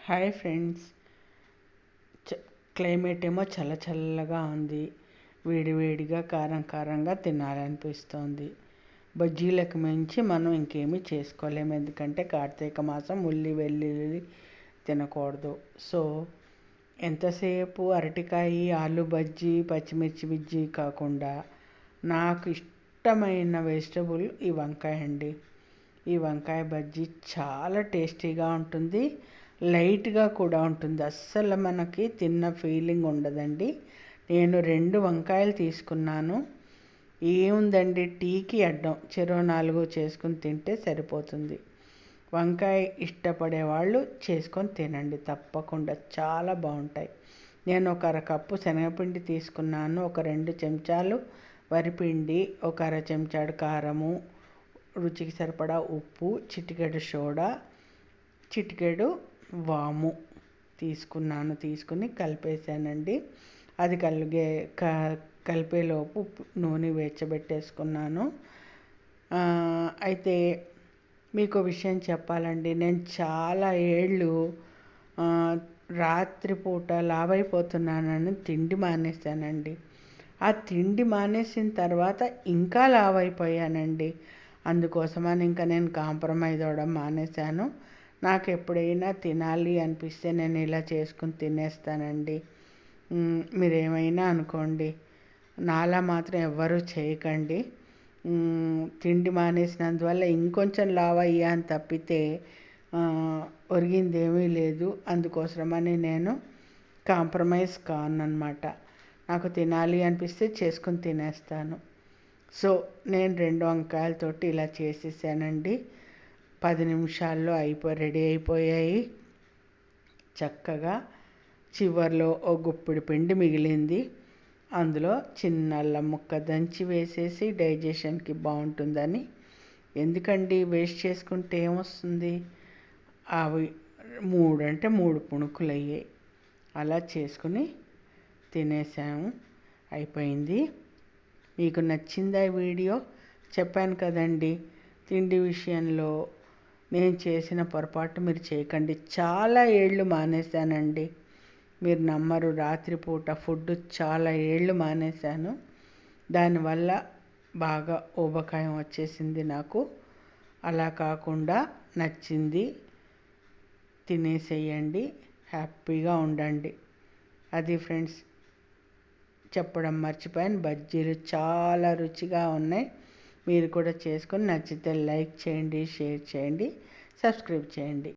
Hi friends. Climate ఏమో చల్లగా ఉంది. వేడిగా కారంగా తినాలనిపిస్తోంది. బజ్జీలకు మించి మనం ఇంకేమీ చేసుకోలేము. ఎందుకంటే కార్తీక మాసం ఉల్లి వెల్లుల్లి తినకూడదు. సో ఎంతసేపు అరటికాయ ఆలు బజ్జీ పచ్చిమిర్చి బజ్జీ కాకుండా నాకు ఇష్టమైన వెజిటబుల్ ఈ వంకాయ అండి. ఈ వంకాయ బజ్జీ చాలా టేస్టీగా ఉంటుంది, లైట్గా కూడా ఉంటుంది. అస్సలు మనకి తిన్న ఫీలింగ్ ఉండదండి. నేను 2 వంకాయలు తీసుకున్నాను. ఏముందండి, టీకి అడ్డం చెరో 4 చేసుకుని తింటే సరిపోతుంది. వంకాయ ఇష్టపడే వాళ్ళు చేసుకొని తినండి, తప్పకుండా చాలా బాగుంటాయి. నేను ఒక అరకప్పు శనగపిండి తీసుకున్నాను, ఒక 2 చెంచాలు వరిపిండి, ఒక అర చెంచాడు కారము, రుచికి సరిపడా ఉప్పు, చిటికెడు సోడా, చిటికెడు వాము తీసుకుని కలిపేసానండి. అది కలిపేలోపు నూనె వేచబెట్టేసుకున్నాను. అయితే మీకు విషయం చెప్పాలండి, నేను చాలా ఏళ్ళు రాత్రిపూట లావైపోతున్నానని తిండి మానేశానండి. ఆ తిండి మానేసిన తర్వాత ఇంకా లావైపోయానండి. అందుకోసమని ఇంకా నేను కాంప్రమైజ్ అవ్వడం మానేశాను. నాకు ఎప్పుడైనా తినాలి అనిపిస్తే నేను ఇలా చేసుకుని తినేస్తానండి. మీరేమైనా అనుకోండి, నాలా మాత్రం ఎవ్వరూ చేయకండి. తిండి మానేసినందువల్ల ఇంకొంచెం లావు అయ్యాను తప్పితే ఒరిగిందేమీ లేదు. అందుకోసమని నేను కాంప్రమైజ్ కానన్నమాట. నాకు తినాలి అనిపిస్తే చేసుకుని తినేస్తాను. సో నేను 2 వంకాయలతోటి ఇలా చేసేసానండి. 10 నిమిషాల్లో రెడీ అయిపోయాయి చక్కగా. చివర్లో ఓ గుప్పిడి పిండి మిగిలింది. అందులో చిన్న అల్లం ముక్క దంచి వేసేసి డైజెషన్కి బాగుంటుందని. ఎందుకండి వేస్ట్ చేసుకుంటే ఏమొస్తుంది? అవి 3 అంటే 3 పుణుకులు అయ్యాయి. అలా చేసుకుని తినేసాము, అయిపోయింది. మీకు నచ్చిందా ఈ వీడియో? చెప్పాను కదండి, తిండి విషయంలో నేను చేసిన పొరపాటు మీరు చేయకండి. చాలా ఏళ్ళు మానేశానండి, మీరు నమ్మరు. రాత్రిపూట ఫుడ్ చాలా ఏళ్ళు మానేశాను. దానివల్ల బాగా ఊబకాయం వచ్చేసింది నాకు. అలా కాకుండా నచ్చింది తినేసేయండి, హ్యాపీగా ఉండండి. అది ఫ్రెండ్స్, చెప్పడం మర్చిపోయాను. బజ్జీలు చాలా రుచిగా ఉన్నాయి. మీరు కూడా చేసుకొని నచ్చితే లైక్ చేయండి, షేర్ చేయండి, సబ్స్క్రైబ్ చేయండి.